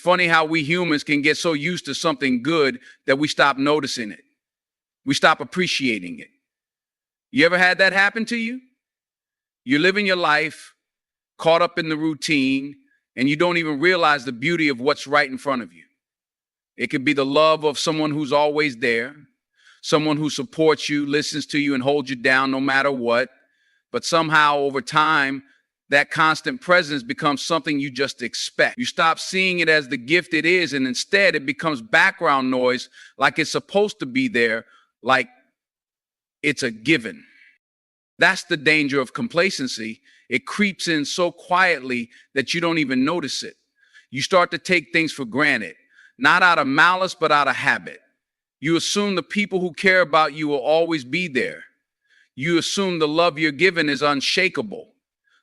funny how we humans can get so used to something good that we stop noticing it. We stop appreciating it. You ever had that happen to you? You're living your life, caught up in the routine, and you don't even realize the beauty of what's right in front of you. It could be the love of someone who's always there, someone who supports you, listens to you, and holds you down no matter what. But somehow over time, that constant presence becomes something you just expect. You stop seeing it as the gift it is, and instead it becomes background noise, like it's supposed to be there, like it's a given. That's the danger of complacency. It creeps in so quietly that you don't even notice it. You start to take things for granted, not out of malice, but out of habit. You assume the people who care about you will always be there. You assume the love you're given is unshakable,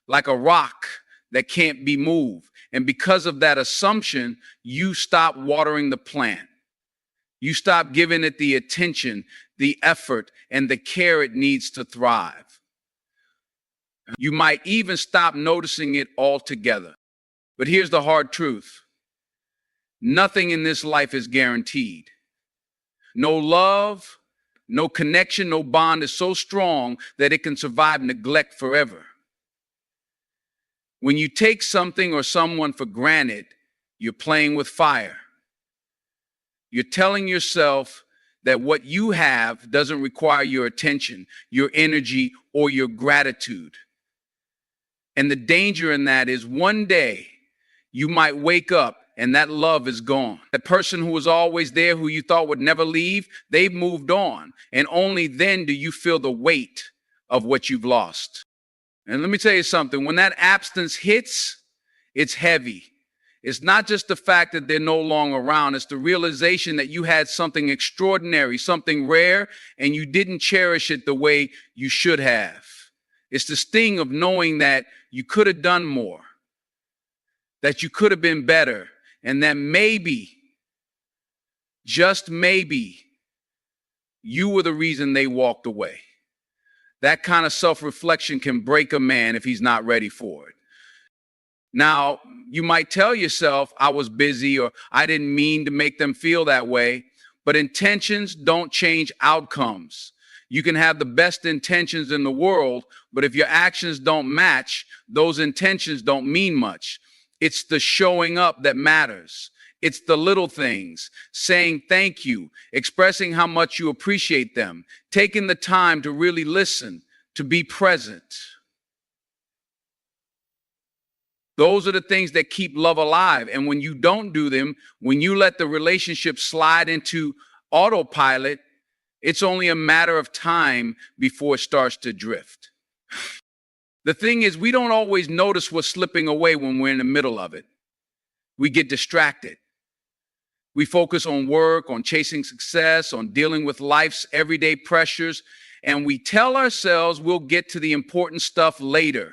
like a rock that can't be moved. And because of that assumption, you stop watering the plant. You stop giving it the attention, the effort, and the care it needs to thrive. You might even stop noticing it altogether. But here's the hard truth. Nothing in this life is guaranteed. No love, no connection, no bond is so strong that it can survive neglect forever. When you take something or someone for granted, you're playing with fire. You're telling yourself that what you have doesn't require your attention, your energy, or your gratitude. And the danger in that is one day you might wake up and that love is gone. That person who was always there, who you thought would never leave, they've moved on. And only then do you feel the weight of what you've lost. And let me tell you something, when that absence hits, it's heavy. It's not just the fact that they're no longer around, it's the realization that you had something extraordinary, something rare, and you didn't cherish it the way you should have. It's the sting of knowing that you could have done more, that you could have been better, and that maybe, just maybe, you were the reason they walked away. That kind of self-reflection can break a man if he's not ready for it. Now, you might tell yourself, I was busy, or I didn't mean to make them feel that way, but intentions don't change outcomes. You can have the best intentions in the world, but if your actions don't match, those intentions don't mean much. It's the showing up that matters. It's the little things, saying thank you, expressing how much you appreciate them, taking the time to really listen, to be present. Those are the things that keep love alive. And when you don't do them, when you let the relationship slide into autopilot, it's only a matter of time before it starts to drift. The thing is, we don't always notice what's slipping away when we're in the middle of it. We get distracted. We focus on work, on chasing success, on dealing with life's everyday pressures, and we tell ourselves we'll get to the important stuff later.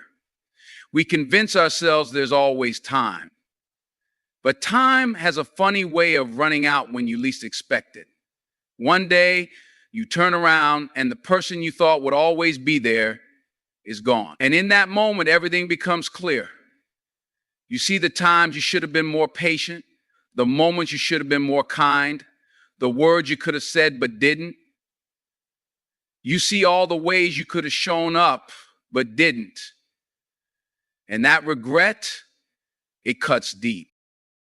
We convince ourselves there's always time. But time has a funny way of running out when you least expect it. One day, you turn around and the person you thought would always be there is gone. And in that moment, everything becomes clear. You see the times you should have been more patient, the moments you should have been more kind, the words you could have said but didn't. You see all the ways you could have shown up but didn't. And that regret, it cuts deep.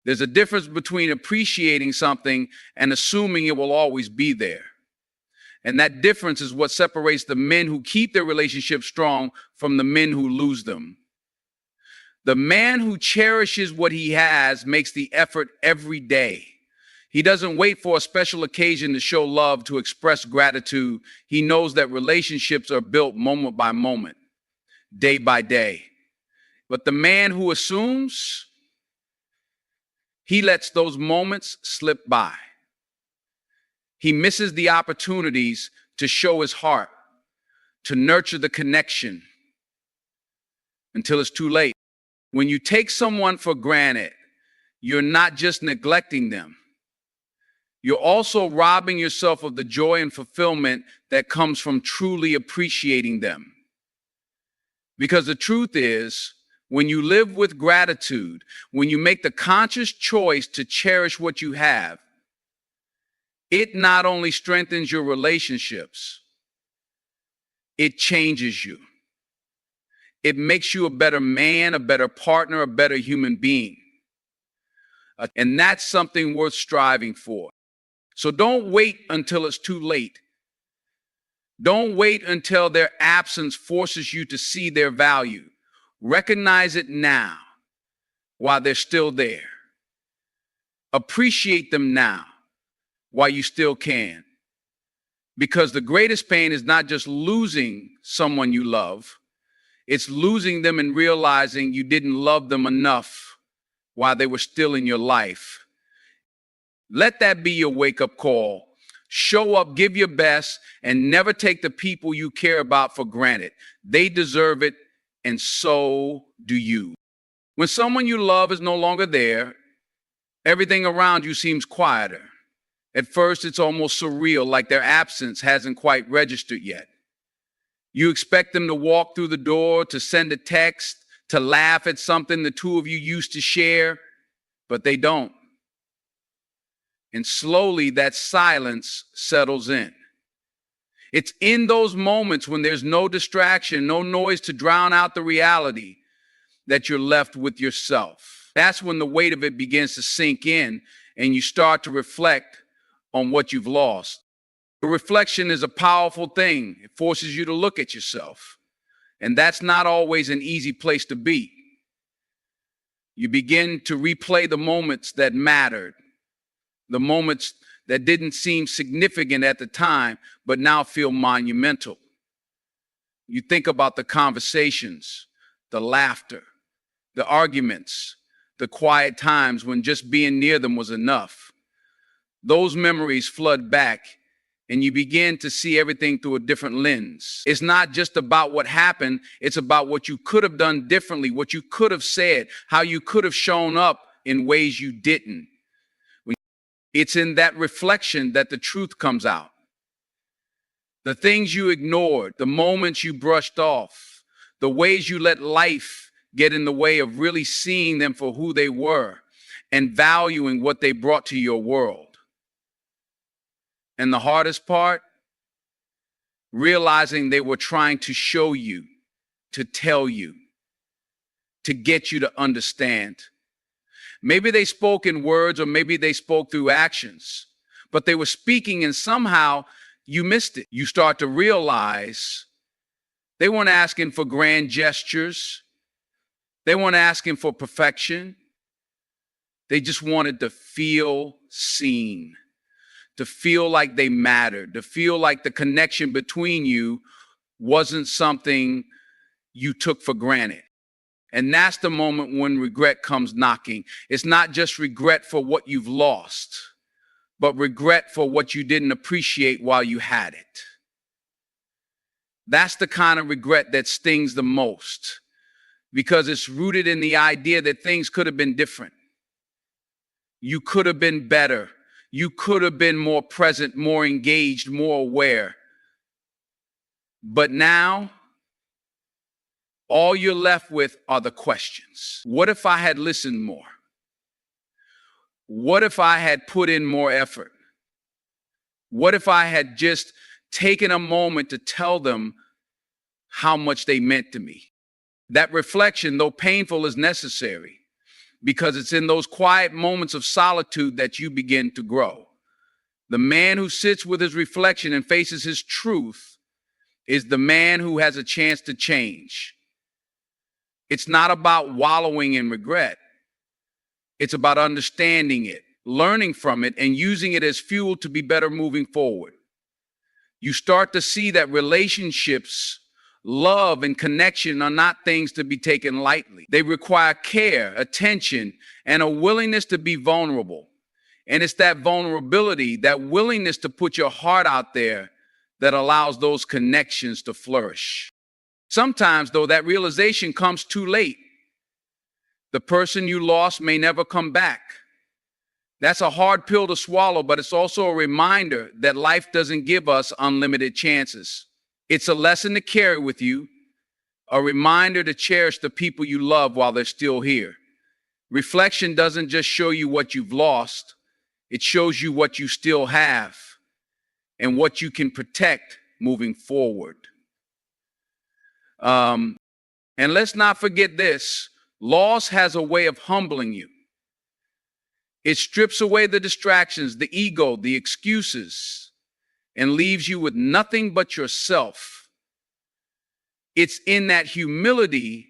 There's a difference between appreciating something and assuming it will always be there. And that difference is what separates the men who keep their relationships strong from the men who lose them. The man who cherishes what he has makes the effort every day. He doesn't wait for a special occasion to show love, to express gratitude. He knows that relationships are built moment by moment, day by day. But the man who assumes, he lets those moments slip by. He misses the opportunities to show his heart, to nurture the connection until it's too late. When you take someone for granted, you're not just neglecting them. You're also robbing yourself of the joy and fulfillment that comes from truly appreciating them. Because the truth is, When you live with gratitude, when you make the conscious choice to cherish what you have, it not only strengthens your relationships, it changes you. It makes you a better man, a better partner, a better human being. And that's something worth striving for. So don't wait until it's too late. Don't wait until their absence forces you to see their value. Recognize it now while they're still there. Appreciate them now while you still can. Because the greatest pain is not just losing someone you love, it's losing them and realizing you didn't love them enough while they were still in your life. Let that be your wake-up call. Show up, give your best, and never take the people you care about for granted. They deserve it, and so do you. When someone you love is no longer there, everything around you seems quieter. At first, it's almost surreal, like their absence hasn't quite registered yet. You expect them to walk through the door, to send a text, to laugh at something the two of you used to share, but they don't. And slowly that silence settles in. It's in those moments when there's no distraction, no noise to drown out the reality, that you're left with yourself. That's when the weight of it begins to sink in and you start to reflect on what you've lost. The reflection is a powerful thing. It forces you to look at yourself. And that's not always an easy place to be. You begin to replay the moments that mattered, the moments that didn't seem significant at the time, but now feel monumental. You think about the conversations, the laughter, the arguments, the quiet times when just being near them was enough. Those memories flood back, and you begin to see everything through a different lens. It's not just about what happened, it's about what you could have done differently, what you could have said, how you could have shown up in ways you didn't. It's in that reflection that the truth comes out. The things you ignored, the moments you brushed off, the ways you let life get in the way of really seeing them for who they were and valuing what they brought to your world. And the hardest part, realizing they were trying to show you, to tell you, to get you to understand. Maybe they spoke in words or maybe they spoke through actions, but they were speaking and somehow you missed it. You start to realize they weren't asking for grand gestures. They weren't asking for perfection. They just wanted to feel seen, to feel like they mattered, to feel like the connection between you wasn't something you took for granted. And that's the moment when regret comes knocking. It's not just regret for what you've lost, but regret for what you didn't appreciate while you had it. That's the kind of regret that stings the most, because it's rooted in the idea that things could have been different. You could have been better. You could have been more present, more engaged, more aware. But now, all you're left with are the questions. What if I had listened more? What if I had put in more effort? What if I had just taken a moment to tell them how much they meant to me? That reflection, though painful, is necessary, because it's in those quiet moments of solitude that you begin to grow. The man who sits with his reflection and faces his truth is the man who has a chance to change. It's not about wallowing in regret. It's about understanding it, learning from it, and using it as fuel to be better moving forward. You start to see that relationships, love, and connection are not things to be taken lightly. They require care, attention, and a willingness to be vulnerable. And it's that vulnerability, that willingness to put your heart out there, that allows those connections to flourish. Sometimes, though, that realization comes too late. The person you lost may never come back. That's a hard pill to swallow, but it's also a reminder that life doesn't give us unlimited chances. It's a lesson to carry with you, a reminder to cherish the people you love while they're still here. Reflection doesn't just show you what you've lost, it shows you what you still have and what you can protect moving forward. And let's not forget this, loss has a way of humbling you. It strips away the distractions, the ego, the excuses, and leaves you with nothing but yourself. It's in that humility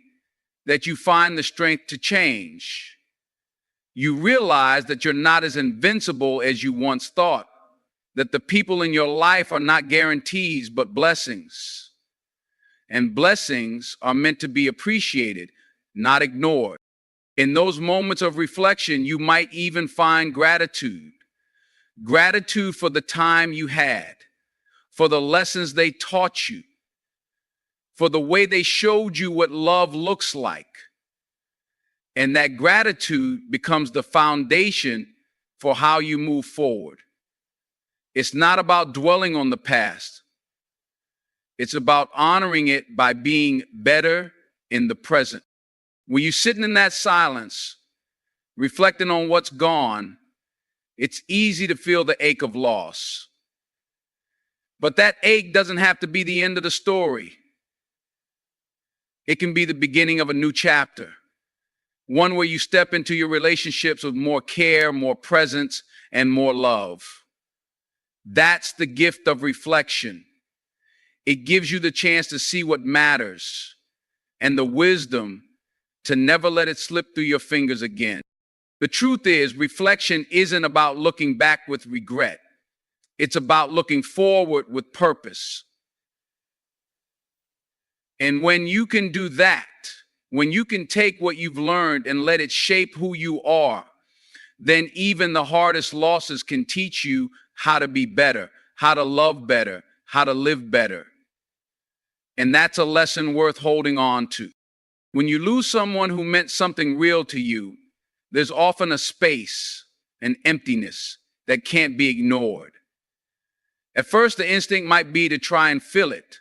that you find the strength to change. You realize that you're not as invincible as you once thought, that the people in your life are not guarantees but blessings. And blessings are meant to be appreciated, not ignored. In those moments of reflection, you might even find gratitude. Gratitude for the time you had, for the lessons they taught you, for the way they showed you what love looks like. And that gratitude becomes the foundation for how you move forward. It's not about dwelling on the past. It's about honoring it by being better in the present. When you're sitting in that silence, reflecting on what's gone, it's easy to feel the ache of loss. But that ache doesn't have to be the end of the story. It can be the beginning of a new chapter, one where you step into your relationships with more care, more presence, and more love. That's the gift of reflection. It gives you the chance to see what matters and the wisdom to never let it slip through your fingers again. The truth is, reflection isn't about looking back with regret. It's about looking forward with purpose. And when you can do that, when you can take what you've learned and let it shape who you are, then even the hardest losses can teach you how to be better, how to love better, how to live better. And that's a lesson worth holding on to. When you lose someone who meant something real to you, there's often a space, an emptiness that can't be ignored. At first, the instinct might be to try and fill it.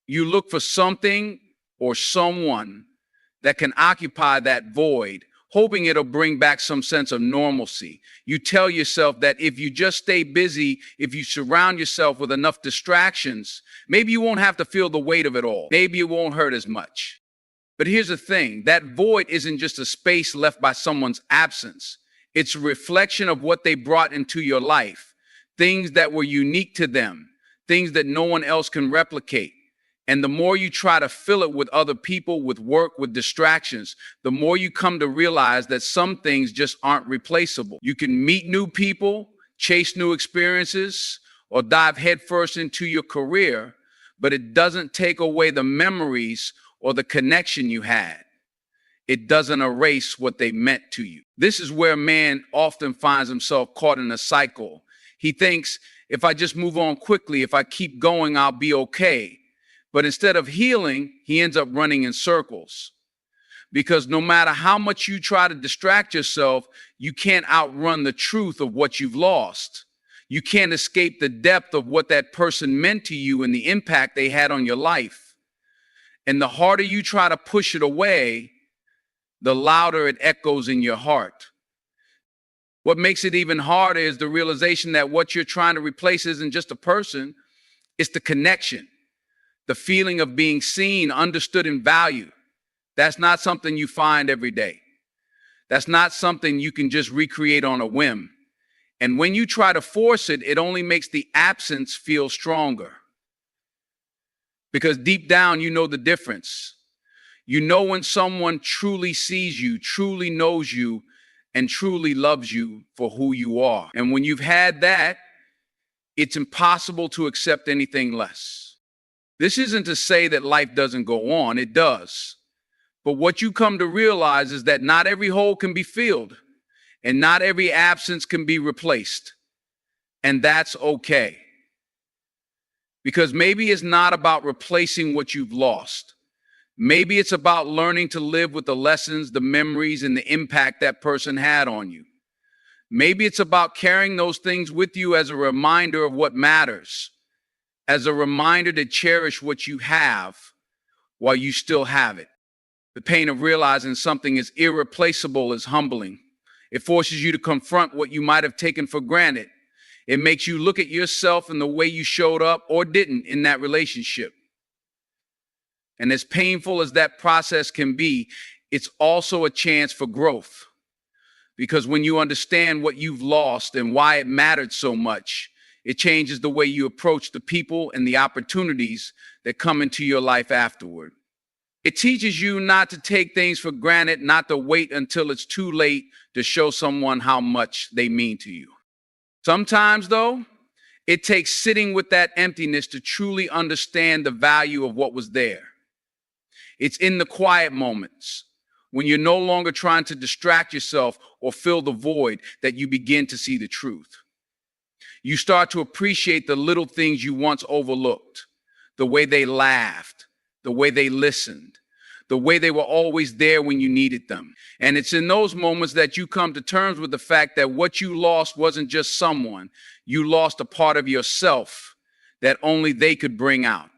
You look for something or someone that can occupy that void, hoping it'll bring back some sense of normalcy. You tell yourself that if you just stay busy, if you surround yourself with enough distractions, maybe you won't have to feel the weight of it all. Maybe it won't hurt as much. But here's the thing, that void isn't just a space left by someone's absence. It's a reflection of what they brought into your life, things that were unique to them, things that no one else can replicate. And the more you try to fill it with other people, with work, with distractions, the more you come to realize that some things just aren't replaceable. You can meet new people, chase new experiences, or dive headfirst into your career, but it doesn't take away the memories or the connection you had. It doesn't erase what they meant to you. This is where man often finds himself caught in a cycle. He thinks, if I just move on quickly, if I keep going, I'll be okay. But instead of healing, he ends up running in circles. Because no matter how much you try to distract yourself, you can't outrun the truth of what you've lost. You can't escape the depth of what that person meant to you and the impact they had on your life. And the harder you try to push it away, the louder it echoes in your heart. What makes it even harder is the realization that what you're trying to replace isn't just a person, it's the connection, the feeling of being seen, understood, and valued. That's not something you find every day. That's not something you can just recreate on a whim. And when you try to force it, it only makes the absence feel stronger. Because deep down, you know the difference. You know when someone truly sees you, truly knows you, and truly loves you for who you are. And when you've had that, it's impossible to accept anything less. This isn't to say that life doesn't go on, it does. But what you come to realize is that not every hole can be filled, and not every absence can be replaced. And that's okay. Because maybe it's not about replacing what you've lost. Maybe it's about learning to live with the lessons, the memories, and the impact that person had on you. Maybe it's about carrying those things with you as a reminder of what matters, as a reminder to cherish what you have, while you still have it. The pain of realizing something is irreplaceable is humbling. It forces you to confront what you might have taken for granted. It makes you look at yourself and the way you showed up or didn't in that relationship. And as painful as that process can be, it's also a chance for growth. Because when you understand what you've lost and why it mattered so much, it changes the way you approach the people and the opportunities that come into your life afterward. It teaches you not to take things for granted, not to wait until it's too late to show someone how much they mean to you. Sometimes, though, it takes sitting with that emptiness to truly understand the value of what was there. It's in the quiet moments, when you're no longer trying to distract yourself or fill the void, that you begin to see the truth. You start to appreciate the little things you once overlooked, the way they laughed, the way they listened, the way they were always there when you needed them. And it's in those moments that you come to terms with the fact that what you lost wasn't just someone. You lost a part of yourself that only they could bring out.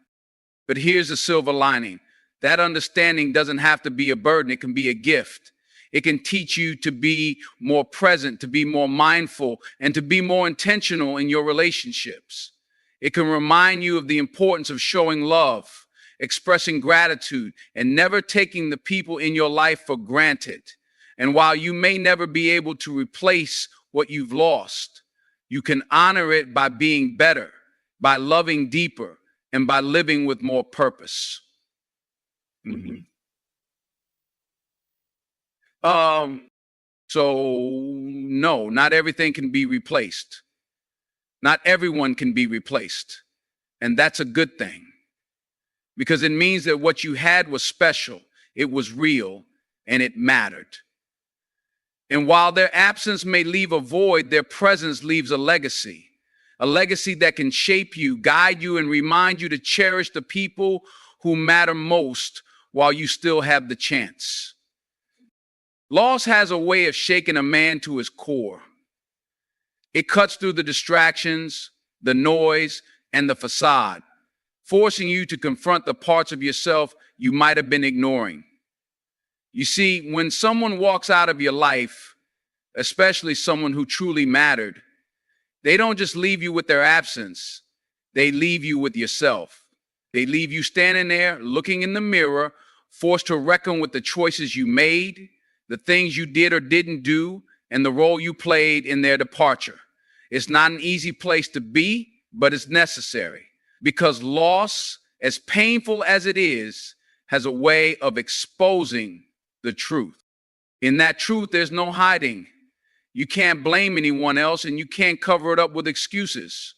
But here's the silver lining. That understanding doesn't have to be a burden. It can be a gift. It can teach you to be more present, to be more mindful, and to be more intentional in your relationships. It can remind you of the importance of showing love, expressing gratitude, and never taking the people in your life for granted. And while you may never be able to replace what you've lost, you can honor it by being better, by loving deeper, and by living with more purpose. Mm-hmm. So no, not everything can be replaced. Not everyone can be replaced. And that's a good thing, because it means that what you had was special, it was real, and it mattered. And while their absence may leave a void, their presence leaves a legacy that can shape you, guide you, and remind you to cherish the people who matter most while you still have the chance. Loss has a way of shaking a man to his core. It cuts through the distractions, the noise, and the facade, forcing you to confront the parts of yourself you might have been ignoring. You see, when someone walks out of your life, especially someone who truly mattered, they don't just leave you with their absence, they leave you with yourself. They leave you standing there, looking in the mirror, forced to reckon with the choices you made, the things you did or didn't do, and the role you played in their departure. It's not an easy place to be, but it's necessary, because loss, as painful as it is, has a way of exposing the truth. In that truth, there's no hiding. You can't blame anyone else, and you can't cover it up with excuses.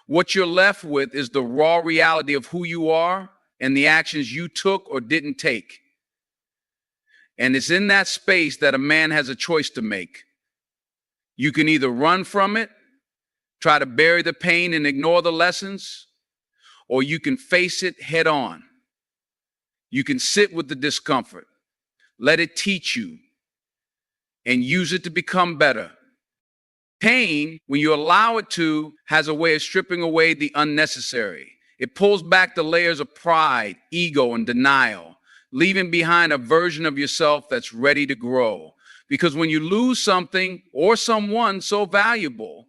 What you're left with is the raw reality of who you are and the actions you took or didn't take. And it's in that space that a man has a choice to make. You can either run from it, try to bury the pain and ignore the lessons, or you can face it head on. You can sit with the discomfort, let it teach you, and use it to become better. Pain, when you allow it to, has a way of stripping away the unnecessary. It pulls back the layers of pride, ego, and denial, leaving behind a version of yourself that's ready to grow. Because when you lose something or someone so valuable,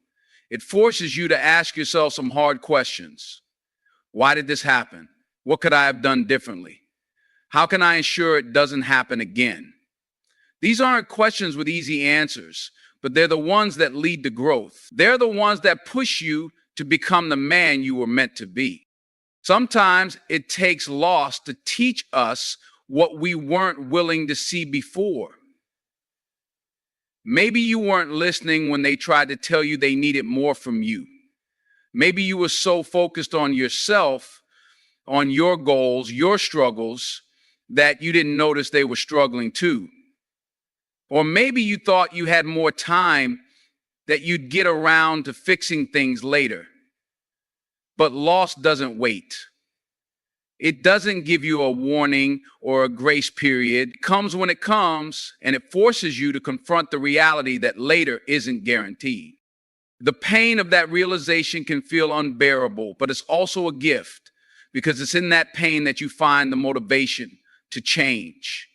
it forces you to ask yourself some hard questions. Why did this happen? What could I have done differently? How can I ensure it doesn't happen again? These aren't questions with easy answers, but they're the ones that lead to growth. They're the ones that push you to become the man you were meant to be. Sometimes it takes loss to teach us what we weren't willing to see before. Maybe you weren't listening when they tried to tell you they needed more from you. Maybe you were so focused on yourself, on your goals, your struggles, that you didn't notice they were struggling too. Or maybe you thought you had more time, that you'd get around to fixing things later. But loss doesn't wait. It doesn't give you a warning or a grace period. It comes when it comes, and it forces you to confront the reality that later isn't guaranteed. The pain of that realization can feel unbearable, but it's also a gift, because it's in that pain that you find the motivation to change.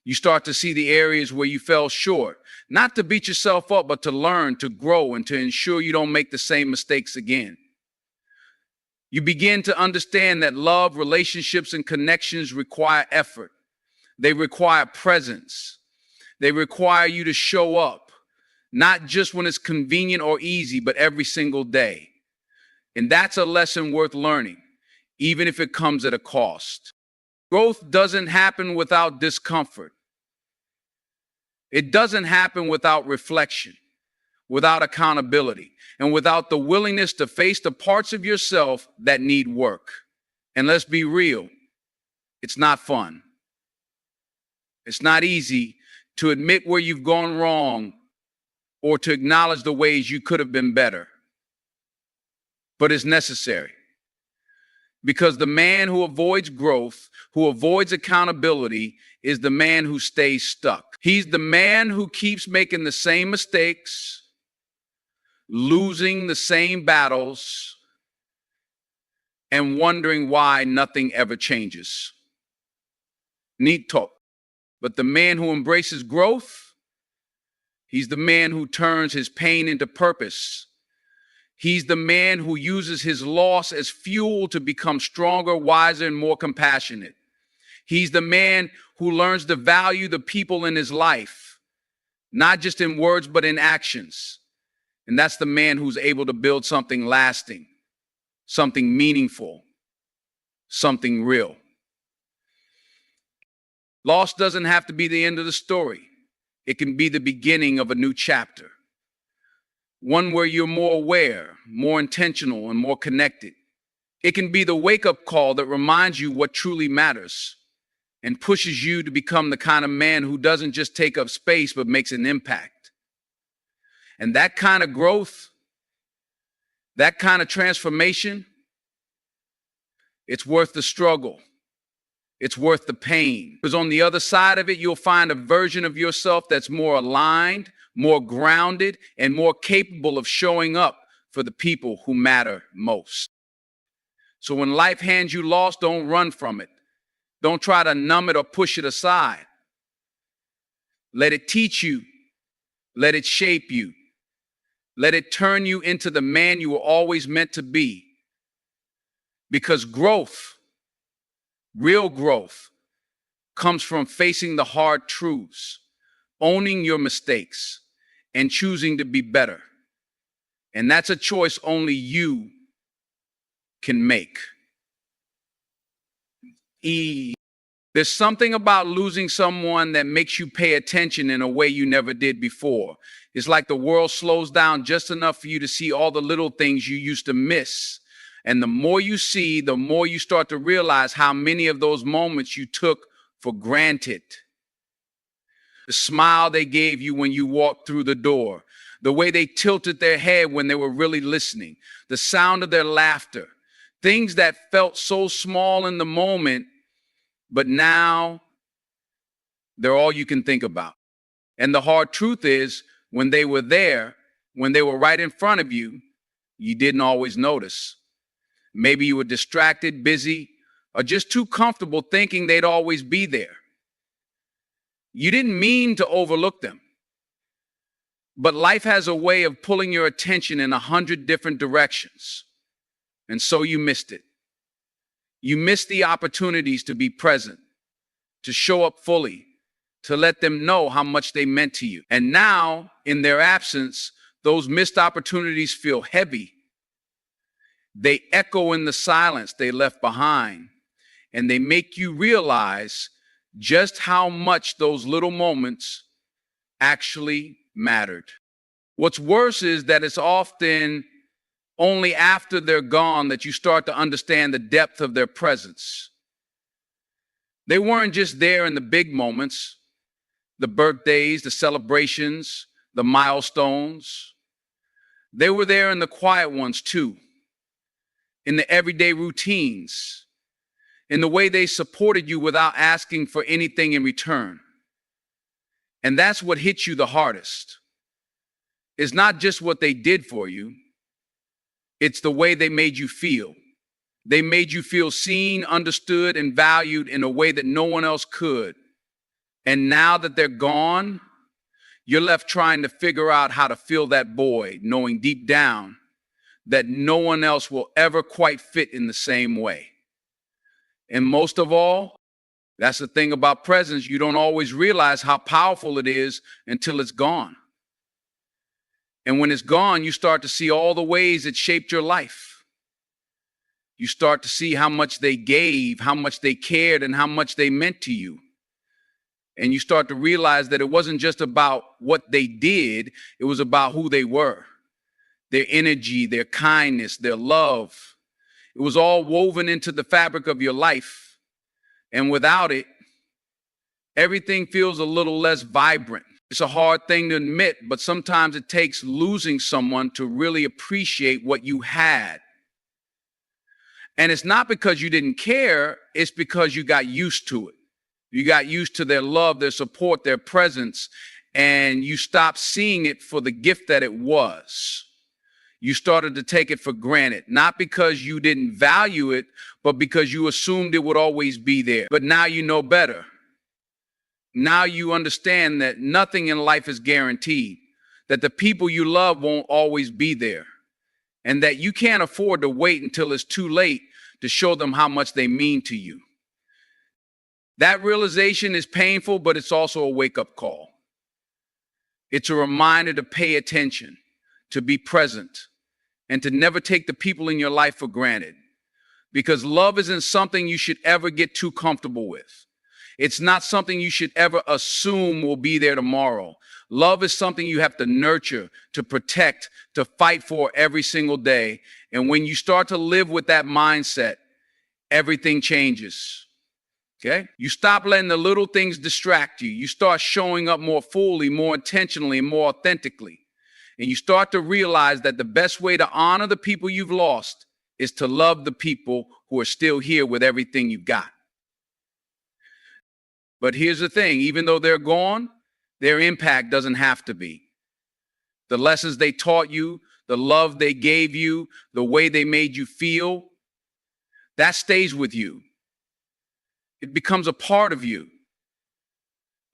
You start to see the areas where you fell short, not to beat yourself up, but to learn, to grow, and to ensure you don't make the same mistakes again. You begin to understand that love, relationships, and connections require effort. They require presence. They require you to show up, not just when it's convenient or easy, but every single day. And that's a lesson worth learning, even if it comes at a cost. Growth doesn't happen without discomfort. It doesn't happen without reflection, without accountability, and without the willingness to face the parts of yourself that need work. And let's be real, it's not fun. It's not easy to admit where you've gone wrong or to acknowledge the ways you could have been better. But it's necessary. Because the man who avoids growth, who avoids accountability, is the man who stays stuck. He's the man who keeps making the same mistakes, losing the same battles, and wondering why nothing ever changes. Neat talk. But the man who embraces growth, he's the man who turns his pain into purpose. He's the man who uses his loss as fuel to become stronger, wiser, and more compassionate. He's the man who learns to value the people in his life, not just in words, but in actions. And that's the man who's able to build something lasting, something meaningful, something real. Loss doesn't have to be the end of the story. It can be the beginning of a new chapter. One where you're more aware, more intentional, and more connected. It can be the wake-up call that reminds you what truly matters and pushes you to become the kind of man who doesn't just take up space, but makes an impact. And that kind of growth, that kind of transformation, it's worth the struggle. It's worth the pain. Because on the other side of it, you'll find a version of yourself that's more aligned, more grounded, and more capable of showing up for the people who matter most. So when life hands you loss, don't run from it. Don't try to numb it or push it aside. Let it teach you. Let it shape you. Let it turn you into the man you were always meant to be. Because growth, real growth, comes from facing the hard truths, owning your mistakes, and choosing to be better. And that's a choice only you can make. There's something about losing someone that makes you pay attention in a way you never did before. It's like the world slows down just enough for you to see all the little things you used to miss. And the more you see, the more you start to realize how many of those moments you took for granted. The smile they gave you when you walked through the door, the way they tilted their head when they were really listening, the sound of their laughter, things that felt so small in the moment, but now they're all you can think about. And the hard truth is, when they were there, when they were right in front of you, you didn't always notice. Maybe you were distracted, busy, or just too comfortable thinking they'd always be there. You didn't mean to overlook them. But life has a way of pulling your attention in 100 different directions. And so you missed it. You missed the opportunities to be present, to show up fully, to let them know how much they meant to you. And now, in their absence, those missed opportunities feel heavy. They echo in the silence they left behind, and they make you realize just how much those little moments actually mattered. What's worse is that it's often only after they're gone that you start to understand the depth of their presence. They weren't just there in the big moments, the birthdays, the celebrations, the milestones. They were there in the quiet ones too, in the everyday routines, in the way they supported you without asking for anything in return. And that's what hits you the hardest. It's not just what they did for you, it's the way they made you feel. They made you feel seen, understood, and valued in a way that no one else could. And now that they're gone, you're left trying to figure out how to fill that void, knowing deep down that no one else will ever quite fit in the same way. And most of all, that's the thing about presence. You don't always realize how powerful it is until it's gone. And when it's gone, you start to see all the ways it shaped your life. You start to see how much they gave, how much they cared, and how much they meant to you. And you start to realize that it wasn't just about what they did, it was about who they were, their energy, their kindness, their love. It was all woven into the fabric of your life. And without it, everything feels a little less vibrant. It's a hard thing to admit, but sometimes it takes losing someone to really appreciate what you had. And it's not because you didn't care, it's because you got used to it. You got used to their love, their support, their presence, and you stopped seeing it for the gift that it was. You started to take it for granted, not because you didn't value it, but because you assumed it would always be there. But now you know better. Now you understand that nothing in life is guaranteed, that the people you love won't always be there, and that you can't afford to wait until it's too late to show them how much they mean to you. That realization is painful, but it's also a wake-up call. It's a reminder to pay attention, to be present, and to never take the people in your life for granted. Because love isn't something you should ever get too comfortable with. It's not something you should ever assume will be there tomorrow. Love is something you have to nurture, to protect, to fight for every single day. And when you start to live with that mindset, everything changes. Okay? You stop letting the little things distract you. You start showing up more fully, more intentionally, and more authentically. And you start to realize that the best way to honor the people you've lost is to love the people who are still here with everything you've got. But here's the thing, even though they're gone, their impact doesn't have to be. The lessons they taught you, the love they gave you, the way they made you feel, that stays with you. It becomes a part of you,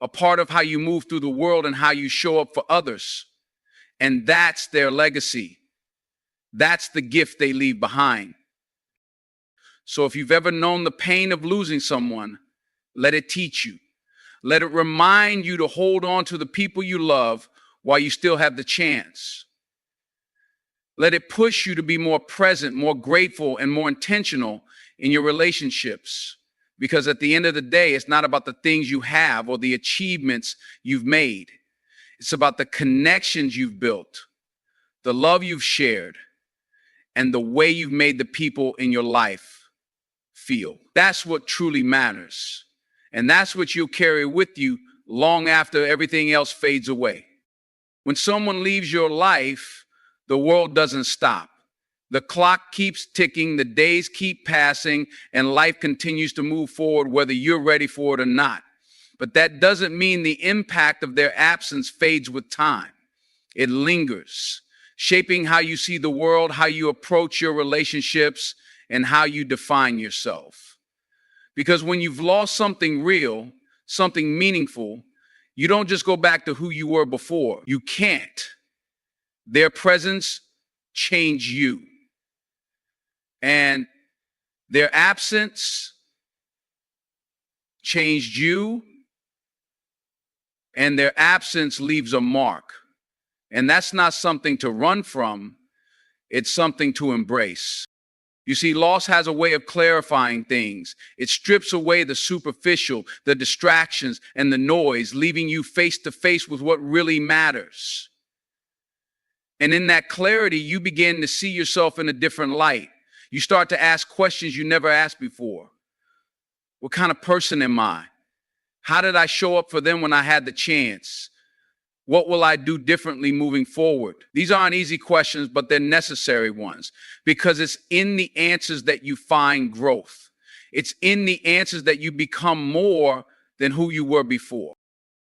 a part of how you move through the world and how you show up for others. And that's their legacy. That's the gift they leave behind. So if you've ever known the pain of losing someone, let it teach you. Let it remind you to hold on to the people you love while you still have the chance. Let it push you to be more present, more grateful, and more intentional in your relationships. Because at the end of the day, it's not about the things you have or the achievements you've made. It's about the connections you've built, the love you've shared, and the way you've made the people in your life feel. That's what truly matters. And that's what you'll carry with you long after everything else fades away. When someone leaves your life, the world doesn't stop. The clock keeps ticking, the days keep passing, and life continues to move forward whether you're ready for it or not. But that doesn't mean the impact of their absence fades with time. It lingers, shaping how you see the world, how you approach your relationships, and how you define yourself. Because when you've lost something real, something meaningful, you don't just go back to who you were before. You can't. Their presence changed you. And their absence changed you. And their absence leaves a mark. And that's not something to run from. It's something to embrace. You see, loss has a way of clarifying things. It strips away the superficial, the distractions, and the noise, leaving you face to face with what really matters. And in that clarity, you begin to see yourself in a different light. You start to ask questions you never asked before. What kind of person am I? How did I show up for them when I had the chance? What will I do differently moving forward? These aren't easy questions, but they're necessary ones, because it's in the answers that you find growth. It's in the answers that you become more than who you were before.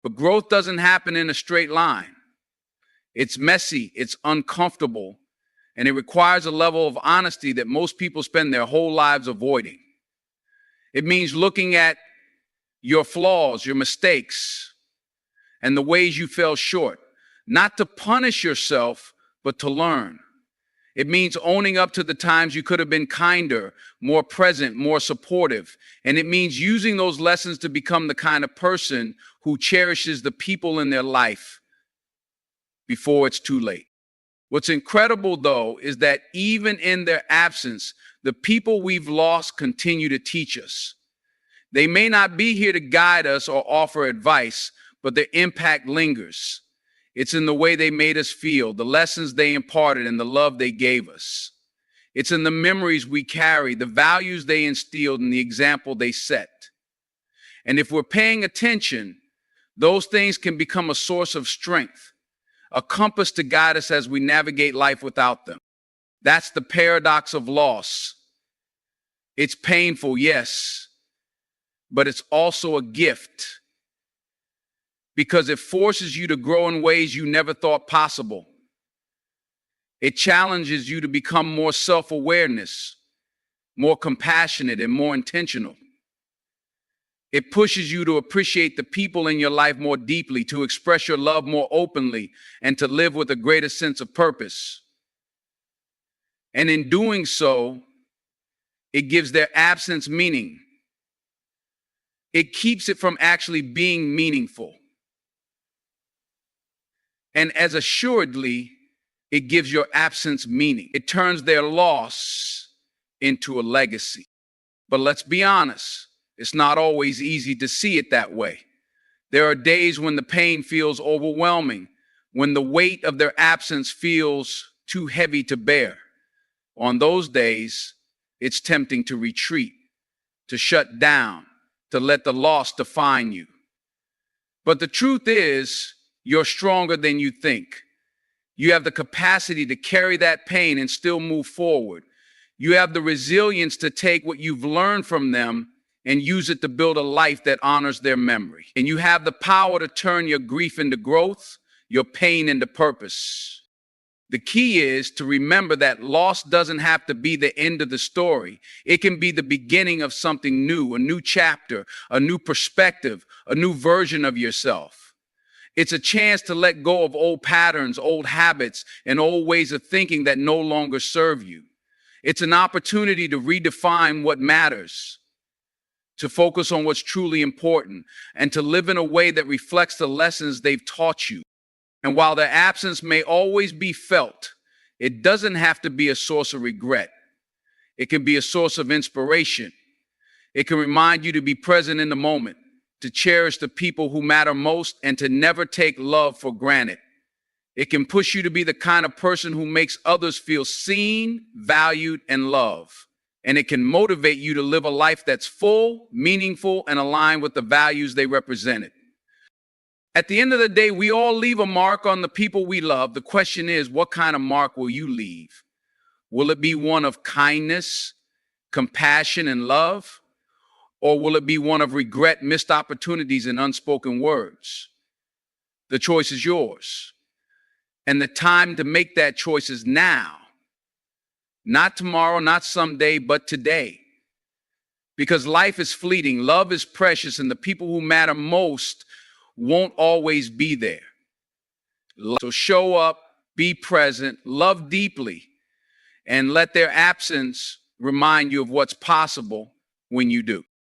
But growth doesn't happen in a straight line. It's messy, it's uncomfortable, and it requires a level of honesty that most people spend their whole lives avoiding. It means looking at your flaws, your mistakes, and the ways you fell short, not to punish yourself, but to learn. It means owning up to the times you could have been kinder, more present, more supportive. And it means using those lessons to become the kind of person who cherishes the people in their life before it's too late. What's incredible, though, is that even in their absence, the people we've lost continue to teach us. They may not be here to guide us or offer advice, but their impact lingers. It's in the way they made us feel, the lessons they imparted, and the love they gave us. It's in the memories we carry, the values they instilled, and the example they set. And if we're paying attention, those things can become a source of strength, a compass to guide us as we navigate life without them. That's the paradox of loss. It's painful, yes, but it's also a gift, because it forces you to grow in ways you never thought possible. It challenges you to become more self-awareness, more compassionate, and more intentional. It pushes you to appreciate the people in your life more deeply, to express your love more openly, and to live with a greater sense of purpose. And in doing so, it gives their absence meaning. It keeps it from actually being meaningful. And as assuredly, it gives your absence meaning. It turns their loss into a legacy. But let's be honest, it's not always easy to see it that way. There are days when the pain feels overwhelming, when the weight of their absence feels too heavy to bear. On those days, it's tempting to retreat, to shut down, to let the loss define you. But the truth is, you're stronger than you think. You have the capacity to carry that pain and still move forward. You have the resilience to take what you've learned from them and use it to build a life that honors their memory. And you have the power to turn your grief into growth, your pain into purpose. The key is to remember that loss doesn't have to be the end of the story. It can be the beginning of something new, a new chapter, a new perspective, a new version of yourself. It's a chance to let go of old patterns, old habits, and old ways of thinking that no longer serve you. It's an opportunity to redefine what matters, to focus on what's truly important, and to live in a way that reflects the lessons they've taught you. And while their absence may always be felt, it doesn't have to be a source of regret. It can be a source of inspiration. It can remind you to be present in the moment, to cherish the people who matter most, and to never take love for granted. It can push you to be the kind of person who makes others feel seen, valued, and loved. And it can motivate you to live a life that's full, meaningful, and aligned with the values they represented. At the end of the day, we all leave a mark on the people we love. The question is, what kind of mark will you leave? Will it be one of kindness, compassion, and love? Or will it be one of regret, missed opportunities, and unspoken words? The choice is yours. And the time to make that choice is now. Not tomorrow, not someday, but today. Because life is fleeting, love is precious, and the people who matter most won't always be there. So show up, be present, love deeply, and let their absence remind you of what's possible when you do.